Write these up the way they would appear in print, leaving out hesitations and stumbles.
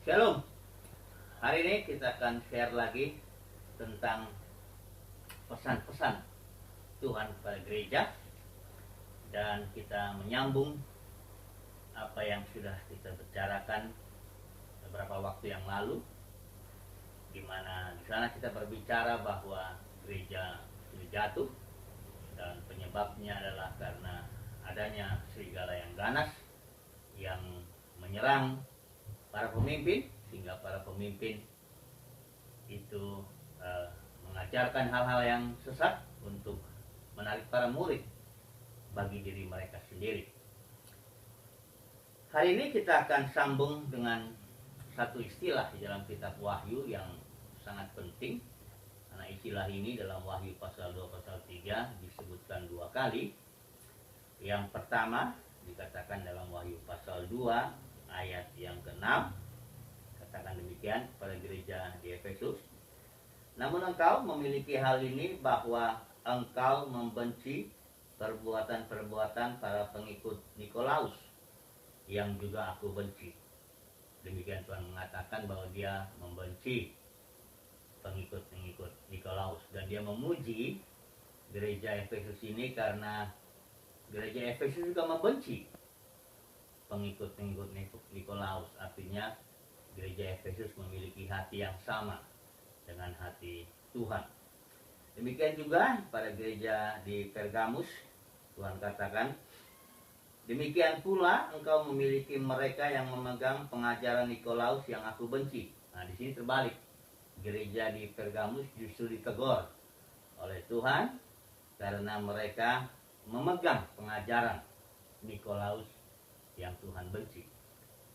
Shalom. Hari ini kita akan share lagi tentang pesan-pesan Tuhan kepada gereja, dan kita menyambung apa yang sudah kita bicarakan beberapa waktu yang lalu, di mana di sana kita berbicara bahwa gereja sudah jatuh dan penyebabnya adalah karena adanya serigala yang ganas yang menyerang para pemimpin, sehingga para pemimpin itu mengajarkan hal-hal yang sesat untuk menarik para murid bagi diri mereka sendiri. Hari ini kita akan sambung dengan satu istilah di dalam kitab Wahyu yang sangat penting, karena istilah ini dalam Wahyu pasal 2 pasal 3 disebutkan 2 kali. Yang pertama dikatakan dalam Wahyu pasal 2 ayat yang ke-6, katakan demikian kepada gereja di Efesus. Namun engkau memiliki hal ini, bahwa engkau membenci perbuatan-perbuatan para pengikut Nikolaus, yang juga aku benci. Demikian Tuhan mengatakan bahwa dia membenci pengikut-pengikut Nikolaus, dan dia memuji gereja Efesus ini karena gereja Efesus juga membenci pengikut-pengikut Nikolaus. Artinya gereja Efesus memiliki hati yang sama dengan hati Tuhan. Demikian juga pada gereja di Pergamus, Tuhan katakan, demikian pula engkau memiliki mereka yang memegang pengajaran Nikolaus yang aku benci. Nah, di sini terbalik. Gereja di Pergamus justru ditegur oleh Tuhan karena mereka memegang pengajaran Nikolaus yang Tuhan benci.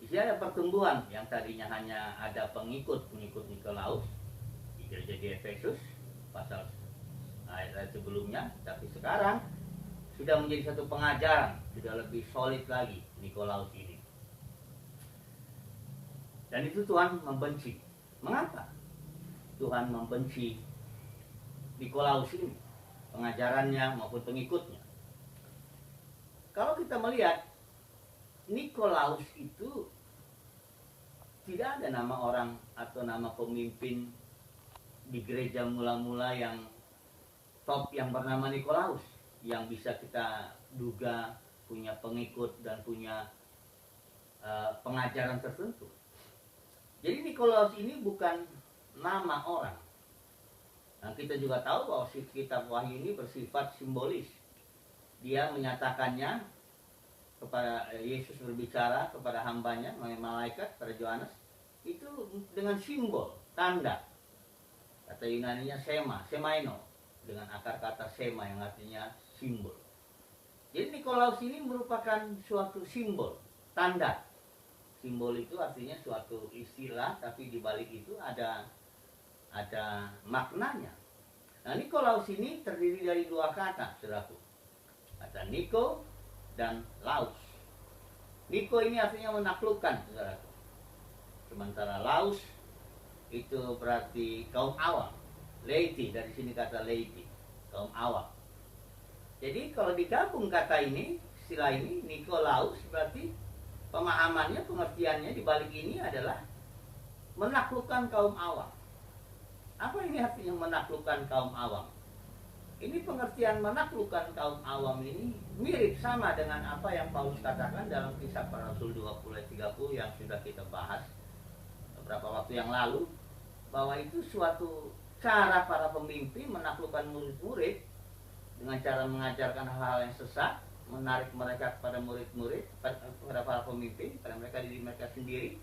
Di sini ada pertumbuhan yang tadinya hanya ada pengikut-pengikut Nikolaus di gereja di Efesus pasal ayat sebelumnya, tapi sekarang sudah menjadi satu pengajaran, sudah lebih solid lagi Nikolaus ini. Dan itu Tuhan membenci. Mengapa Tuhan membenci Nikolaus ini, pengajarannya maupun pengikutnya? Kalau kita melihat, Nikolaus itu tidak ada nama orang atau nama pemimpin di gereja mula-mula yang top yang bernama Nikolaus, yang bisa kita duga punya pengikut dan punya pengajaran tertentu. Jadi Nikolaus ini bukan nama orang. Nah, kita juga tahu bahwa kitab Wahyu ini bersifat simbolis. Dia menyatakannya kepada Yesus, berbicara kepada hambanya, malaikat, pada Yohanes, itu dengan simbol, tanda. Kata Yunaninya semaino, dengan akar kata sema yang artinya simbol. Jadi Nikolaus ini merupakan suatu simbol, tanda. Simbol itu artinya suatu istilah, tapi di balik itu ada maknanya. Nah, Nikolaus ini terdiri dari 2 kata, saudaraku. Kata Niko dan Laus. Niko ini artinya menaklukkan, saudaraku. Sementara Laus itu berarti kaum awam. Laity, dari sini kata laity, kaum awam. Jadi kalau digabung kata ini, istilah ini, Nikolaus, berarti pemahamannya, pengertiannya di balik ini adalah menaklukkan kaum awam. Apa ini artinya menaklukkan kaum awam? Ini pengertian menaklukkan kaum awam ini mirip sama dengan apa yang Paulus katakan dalam Kisah Para Rasul 20-30 yang sudah kita bahas beberapa waktu yang lalu, bahwa itu suatu cara para pemimpin menaklukkan murid-murid dengan cara mengajarkan hal-hal yang sesat, menarik mereka kepada murid-murid, kepada para pemimpin, kepada mereka diri mereka sendiri,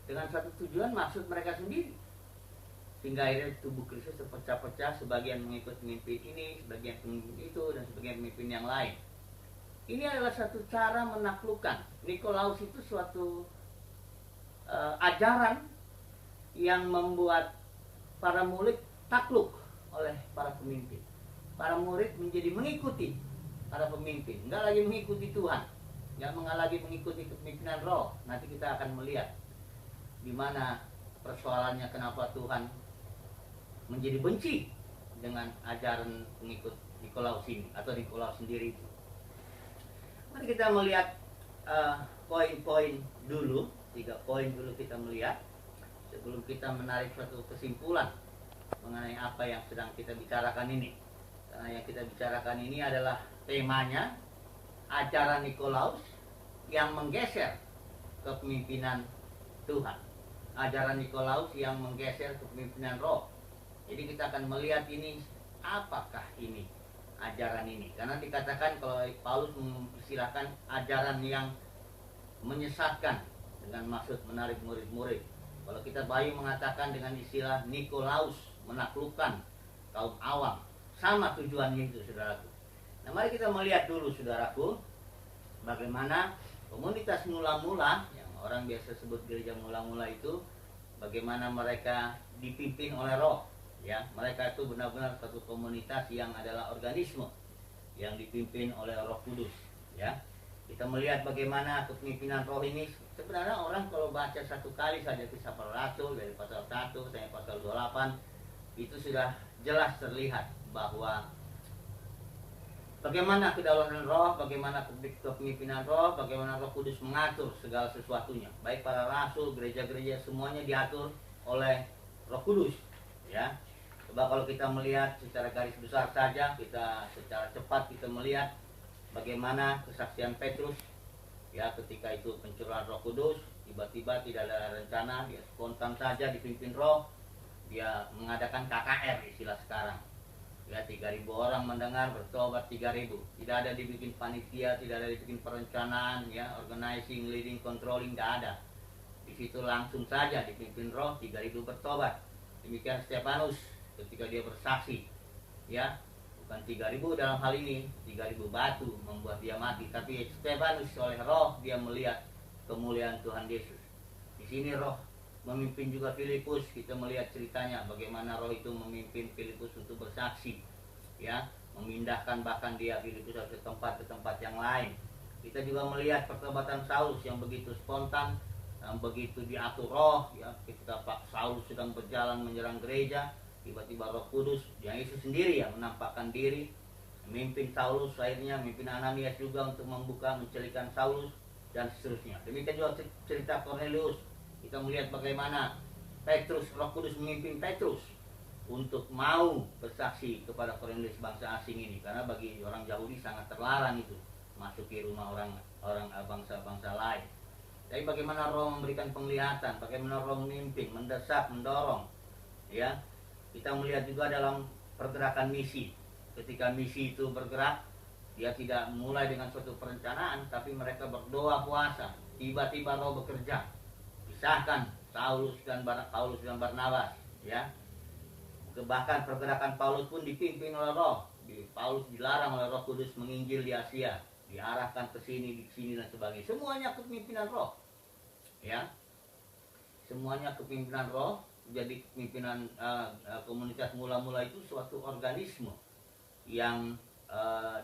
dengan satu tujuan, maksud mereka sendiri. Sehingga akhirnya tubuh Kristus terpecah-pecah, sebagian mengikut pemimpin ini, sebagian pemimpin itu, dan sebagian pemimpin yang lain. Ini adalah satu cara menaklukkan. Nikolaus itu suatu ajaran yang membuat para murid takluk oleh para pemimpin. Para murid menjadi mengikuti para pemimpin, enggak lagi mengikuti Tuhan, enggak lagi mengikuti kepemimpinan roh. Nanti kita akan melihat di mana persoalannya, kenapa Tuhan menjadi benci dengan ajaran pengikut Nikolaus ini, atau Nikolaus sendiri itu. Mari kita melihat poin-poin dulu 3 poin dulu kita melihat sebelum kita menarik suatu kesimpulan mengenai apa yang sedang kita bicarakan ini. Karena yang kita bicarakan ini adalah temanya ajaran Nikolaus yang menggeser kepemimpinan Tuhan. Ajaran Nikolaus yang menggeser kepemimpinan Roh. Jadi kita akan melihat ini, apakah ini ajaran ini. Karena dikatakan kalau Paulus mengistilahkan ajaran yang menyesatkan dengan maksud menarik murid-murid. Kalau kita Bayu mengatakan dengan istilah Nikolaus menaklukkan kaum awam, sama tujuannya itu, saudaraku. Nah, mari kita melihat dulu, saudaraku, bagaimana komunitas mula-mula yang orang biasa sebut gereja mula-mula itu, bagaimana mereka dipimpin oleh Roh. Ya, mereka itu benar-benar satu komunitas yang adalah organisme yang dipimpin oleh Roh Kudus. Ya, kita melihat bagaimana kepemimpinan Roh ini. Sebenarnya orang kalau baca satu kali saja Kisah Para Rasul dari pasal 1 sampai pasal 28, itu sudah jelas terlihat bahwa bagaimana kedaulatan Roh, bagaimana kepemimpinan Roh, bagaimana Roh Kudus mengatur segala sesuatunya. Baik para rasul, gereja-gereja, semuanya diatur oleh Roh Kudus. Ya, coba kalau kita melihat secara garis besar saja, kita secara cepat kita melihat bagaimana kesaksian Petrus. Ya, ketika itu pencurahan Roh Kudus, tiba-tiba tidak ada rencana, dia spontan saja dipimpin Roh, dia mengadakan KKR istilah sekarang. Ya, 3.000 orang mendengar, bertobat 3.000. Tidak ada dibikin panitia, tidak ada dibikin perencanaan, ya, organizing, leading, controlling, tidak ada. Di situ langsung saja dipimpin Roh, 3.000 bertobat. Demikian Stefanus ketika dia bersaksi, ya, bukan 3.000 dalam hal ini, 3.000 batu membuat dia mati, tapi Stefanus oleh Roh dia melihat kemuliaan Tuhan Yesus. Di sini Roh memimpin juga Filipus. Kita melihat ceritanya bagaimana Roh itu memimpin Filipus untuk bersaksi, ya, memindahkan bahkan dia Filipus ke tempat yang lain. Kita juga melihat pertobatan Saulus yang begitu spontan, yang begitu diatur Roh, ya, ketika Pak Saulus sedang berjalan menyerang gereja, tiba-tiba Roh Kudus yang Yesus sendiri yang menampakkan diri, memimpin Saulus, akhirnya memimpin Ananias juga untuk membuka, mencelikan Saulus, dan seterusnya. Demikian juga cerita Cornelius. Kita melihat bagaimana Petrus, Roh Kudus memimpin Petrus untuk mau bersaksi kepada Cornelius bangsa asing ini, karena bagi orang Yahudi sangat terlarang itu masuki rumah orang bangsa-bangsa lain. Tapi bagaimana Roh memberikan penglihatan, bagaimana Roh memimpin, mendesak, mendorong, ya. Kita melihat juga dalam pergerakan misi. Ketika misi itu bergerak, dia tidak mulai dengan suatu perencanaan, tapi mereka berdoa puasa. Tiba-tiba Roh bekerja. Pisahkan Paulus dan Barnabas, ya. Bahkan pergerakan Paulus pun dipimpin oleh Roh. Paulus dilarang oleh Roh Kudus menginjil di Asia, diarahkan ke sini, di sini dan sebagainya. Semuanya kepemimpinan Roh, ya. Semuanya kepemimpinan Roh. Jadi pimpinan komunitas mula-mula itu suatu organisme yang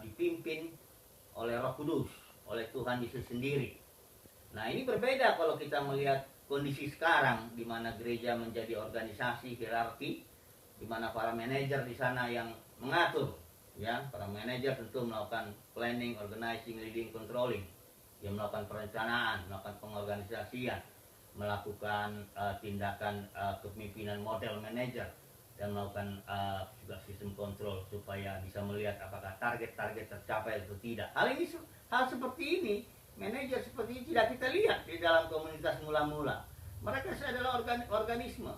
dipimpin oleh Roh Kudus, oleh Tuhan Yesus sendiri. Nah, ini berbeda kalau kita melihat kondisi sekarang, di mana gereja menjadi organisasi hierarki, di mana para manajer di sana yang mengatur, ya, para manajer tentu melakukan planning, organizing, leading, controlling, yang melakukan perencanaan, melakukan pengorganisasian, melakukan tindakan kepemimpinan model manager, dan melakukan juga sistem kontrol supaya bisa melihat apakah target-target tercapai atau tidak. Hal seperti ini, manajer seperti ini tidak kita lihat di dalam komunitas mula-mula. Mereka adalah organisme.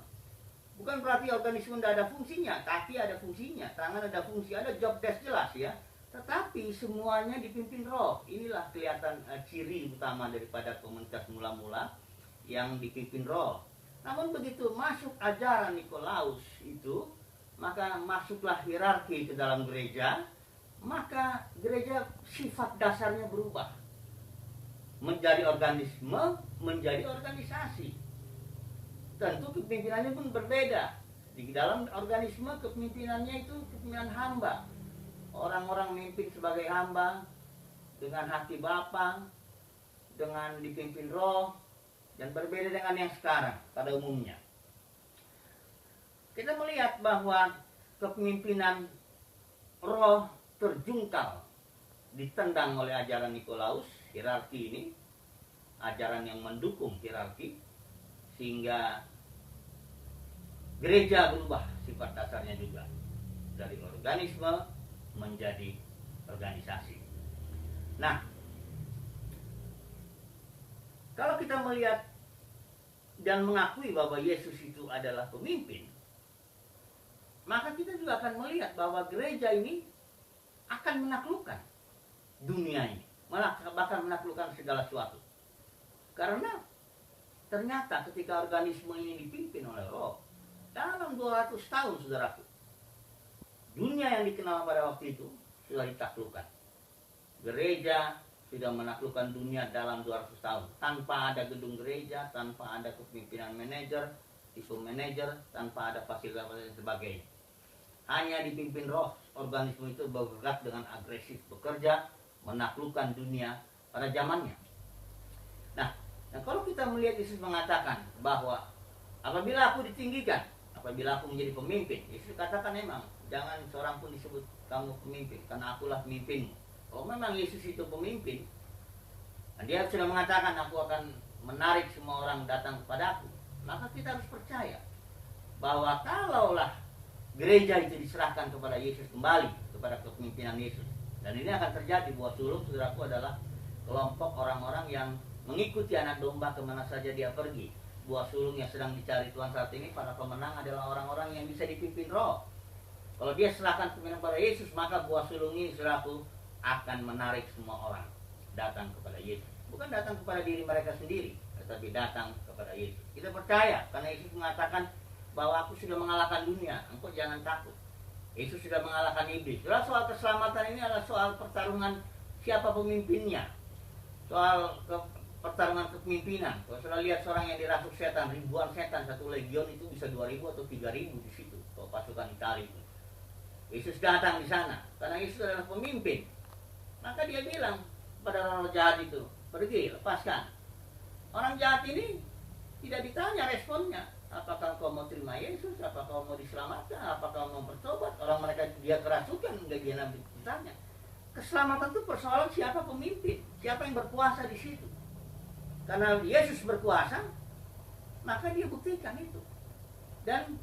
Bukan berarti organisme tidak ada fungsinya, kaki ada fungsinya, tangan ada fungsi, ada job desk jelas, ya. Tetapi semuanya dipimpin Roh. Inilah kelihatan ciri utama daripada komunitas mula-mula yang dipimpin Roh. Namun begitu masuk ajaran Nikolaus itu, maka masuklah hierarki ke dalam gereja, maka gereja sifat dasarnya berubah. Menjadi organisme, menjadi organisasi. Tentu kepemimpinannya pun berbeda. Di dalam organisme kepemimpinannya itu kepemimpinan hamba. Orang-orang memimpin sebagai hamba dengan hati Bapa, dengan dipimpin Roh, dan berbeda dengan yang sekarang pada umumnya. Kita melihat bahwa kepemimpinan Roh terjungkal, ditendang oleh ajaran Nikolaus, hierarki ini, ajaran yang mendukung hierarki, sehingga gereja berubah sifat dasarnya juga dari organisme menjadi organisasi. Nah, kalau kita melihat dan mengakui bahwa Yesus itu adalah pemimpin, maka kita juga akan melihat bahwa gereja ini akan menaklukkan dunia ini, bahkan menaklukkan segala sesuatu. Karena ternyata ketika organisme ini dipimpin oleh Roh, dalam 200 tahun, saudaraku, dunia yang dikenal pada waktu itu sudah ditaklukkan. Gereja sudah menaklukkan dunia dalam 200 tahun. Tanpa ada gedung gereja, tanpa ada kepemimpinan manajer, tipe manajer, tanpa ada fasilitas dan sebagainya. Hanya dipimpin Roh, organisme itu bergerak dengan agresif, bekerja, menaklukkan dunia pada zamannya. Nah, kalau kita melihat Yesus mengatakan bahwa apabila aku ditinggikan, apabila aku menjadi pemimpin, Yesus katakan memang jangan seorang pun disebut kamu pemimpin, karena akulah pemimpinmu. Kalau memang Yesus itu pemimpin, dia sudah mengatakan aku akan menarik semua orang datang kepadaku, maka kita harus percaya bahwa kalaulah gereja itu diserahkan kepada Yesus kembali, kepada kepemimpinan Yesus, dan ini akan terjadi. Buah sulung, saudaraku, adalah kelompok orang-orang yang mengikuti anak domba kemana saja dia pergi. Buah sulung yang sedang dicari Tuhan saat ini, para pemenang adalah orang-orang yang bisa dipimpin Roh. Kalau dia serahkan kepemimpinan pada Yesus, maka buah sulung ini, saudaraku, akan menarik semua orang datang kepada Yesus. Bukan datang kepada diri mereka sendiri, tetapi datang kepada Yesus. Kita percaya karena Yesus mengatakan bahwa aku sudah mengalahkan dunia, engkau jangan takut. Yesus sudah mengalahkan iblis. Soal keselamatan ini adalah soal pertarungan siapa pemimpinnya, soal pertarungan kepemimpinan. Kalau sudah lihat seorang yang dirasuk setan, ribuan setan, satu legion itu bisa 2.000 atau 3.000 di situ. Kalau pasukan Italia itu, Yesus datang di sana karena Yesus adalah pemimpin. Maka dia bilang pada orang jahat itu, pergi, lepaskan. Orang jahat ini tidak ditanya responnya. Apakah kau mau terima Yesus? Apakah kau mau diselamatkan? Apakah kau mau bertobat? Orang mereka dia kerasukan, enggak dia ditanya. Keselamatan itu persoalan siapa pemimpin, siapa yang berkuasa di situ. Karena Yesus berkuasa, maka dia buktikan itu. Dan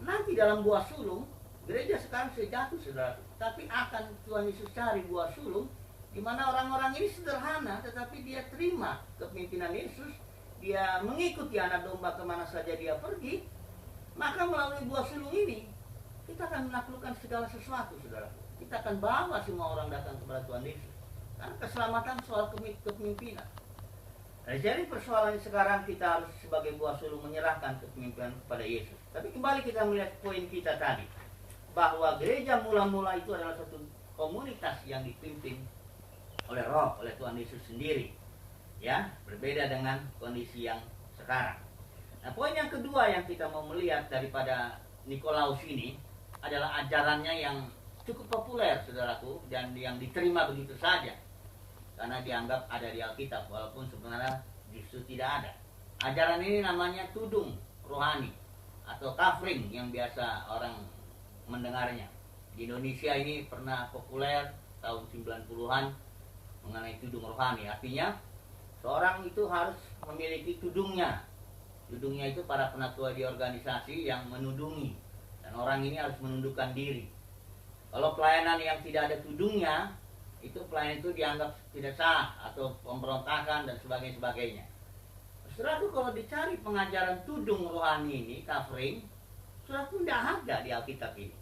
nanti dalam buah sulung, gereja sekarang sudah jatuh, saudara. Tapi akan Tuhan Yesus cari buah sulung di mana orang-orang ini sederhana, tetapi dia terima kepemimpinan Yesus, dia mengikuti anak domba kemana saja dia pergi. Maka melalui buah sulung ini kita akan menaklukkan segala sesuatu, saudara. Kita akan bawa semua orang datang kepada Tuhan Yesus. Karena keselamatan soal kepemimpinan. Nah, jadi persoalan sekarang kita harus sebagai buah sulung menyerahkan kepemimpinan kepada Yesus. Tapi kembali kita melihat poin kita tadi, bahwa gereja mula-mula itu adalah satu komunitas yang dipimpin oleh Roh, oleh Tuhan Yesus sendiri. Ya, berbeda dengan kondisi yang sekarang. Nah, poin yang kedua yang kita mau melihat daripada Nikolaus ini adalah ajarannya yang cukup populer, saudaraku, dan yang diterima begitu saja karena dianggap ada di Alkitab, walaupun sebenarnya justru tidak ada. Ajaran ini namanya tudung rohani atau kafring yang biasa orang mendengarnya. Di Indonesia ini pernah populer tahun 90-an mengenai tudung rohani. Artinya seorang itu harus memiliki tudungnya. Tudungnya itu para penatua di organisasi yang menudungi, dan orang ini harus menundukkan diri. Kalau pelayanan yang tidak ada tudungnya, itu pelayanan itu dianggap tidak sah atau pemberontakan dan sebagainya. Setelah itu kalau dicari pengajaran tudung rohani ini, kafring, sudah pun tidak ada di Alkitab ini.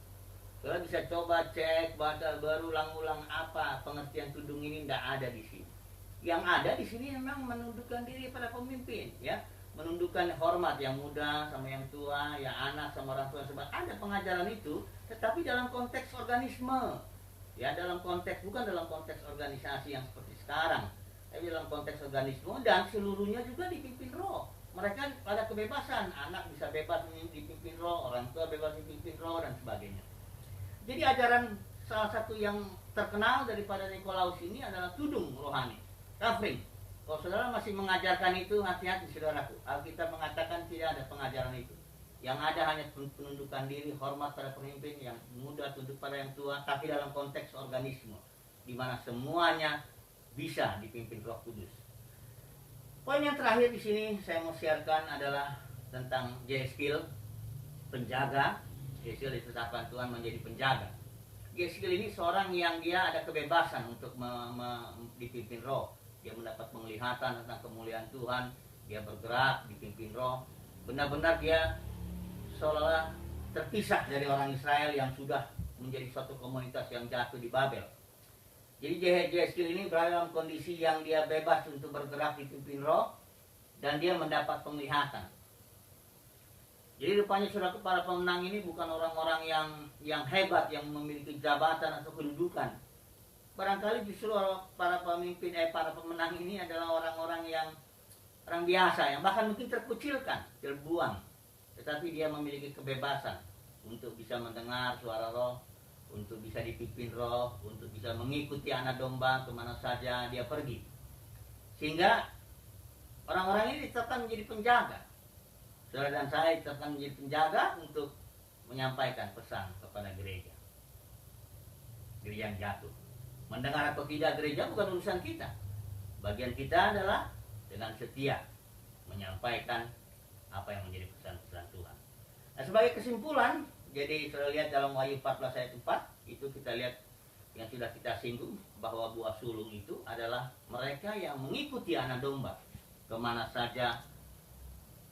Saudara bisa coba cek, baca berulang-ulang apa pengertian tudung ini, tidak ada di sini. Yang ada di sini memang menundukkan diri pada pemimpin, ya, menundukkan hormat yang muda sama yang tua, yang anak sama orang tua, sebab ada pengajaran itu, tetapi dalam konteks organisme, ya, dalam konteks bukan dalam konteks organisasi yang seperti sekarang, tapi dalam konteks organisme, dan seluruhnya juga dipimpin Roh. Mereka pada kebebasan, anak bisa bebas dipimpin Roh, orang tua bebas dipimpin Roh, dan sebagainya. Jadi ajaran salah satu yang terkenal daripada Nikolaus ini adalah tudung rohani, kafring. Kalau saudara masih mengajarkan itu, hati-hati saudaraku. Alkitab mengatakan tidak ada pengajaran itu. Yang ada hanya penundukan diri, hormat pada pemimpin, yang muda tunduk pada yang tua, tapi dalam konteks organisme, di mana semuanya bisa dipimpin Roh Kudus. Poin yang terakhir di sini saya mau siarkan adalah tentang Yeskiel, penjaga. Yeskiel ditetapkan Tuhan menjadi penjaga. Yeskiel ini seorang yang dia ada kebebasan untuk dipimpin roh. Dia mendapat penglihatan tentang kemuliaan Tuhan. Dia bergerak dipimpin roh. Benar-benar dia seolah terpisah dari orang Israel yang sudah menjadi suatu komunitas yang jatuh di Babel. Jadi Yeskiel ini berada dalam kondisi yang dia bebas untuk bergerak dipimpin roh dan dia mendapat penglihatan. Jadi rupanya saudara, para pemenang ini bukan orang-orang yang hebat, yang memiliki jabatan atau kedudukan. Barangkali justru para pemenang ini adalah orang-orang yang orang biasa, yang bahkan mungkin terkucilkan, terbuang. Tetapi dia memiliki kebebasan untuk bisa mendengar suara roh, untuk bisa dipimpin roh, untuk bisa mengikuti anak domba kemana saja dia pergi. Sehingga orang-orang ini ditetapkan menjadi penjaga. Saudara dan saya ditetapkan menjadi penjaga untuk menyampaikan pesan kepada gereja. Gereja yang jatuh. Mendengar atau tidak gereja bukan urusan kita. Bagian kita adalah dengan setia menyampaikan apa yang menjadi pesan-pesan Tuhan. Nah, sebagai kesimpulan, jadi saudara lihat dalam Wahyu 14 ayat 4, itu kita lihat yang sudah kita singgung, bahwa buah sulung itu adalah mereka yang mengikuti anak domba kemana saja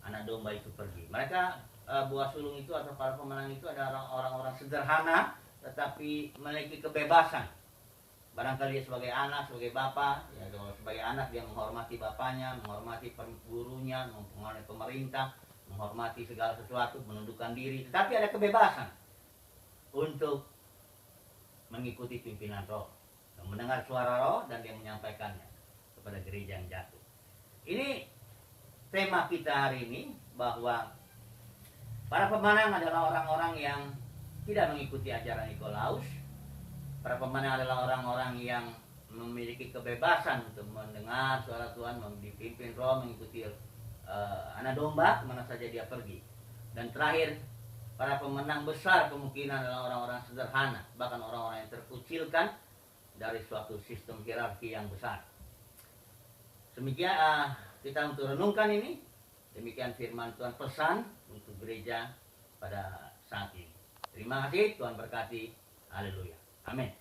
anak domba itu pergi. Mereka buah sulung itu atau para pemenang itu adalah orang-orang sederhana tetapi memiliki kebebasan. Barangkali dia sebagai anak, sebagai bapak, ya, sebagai anak dia menghormati bapaknya, menghormati gurunya, menghormati pemerintah, menghormati segala sesuatu, menundukkan diri, tetapi ada kebebasan untuk mengikuti pimpinan roh, mendengar suara roh dan dia menyampaikannya kepada gereja yang jatuh. Ini tema kita hari ini, bahwa para pemenang adalah orang-orang yang tidak mengikuti ajaran Nikolaus. Para pemenang adalah orang-orang yang memiliki kebebasan untuk mendengar suara Tuhan, dipimpin roh, mengikuti anak domba kemana saja dia pergi. Dan terakhir, para pemenang besar kemungkinan adalah orang-orang sederhana, bahkan orang-orang yang terkucilkan dari suatu sistem hierarki yang besar. Demikian kita untuk renungkan ini. Demikian firman Tuhan, pesan untuk gereja pada saat ini. Terima kasih, Tuhan berkati. Haleluya. Amin.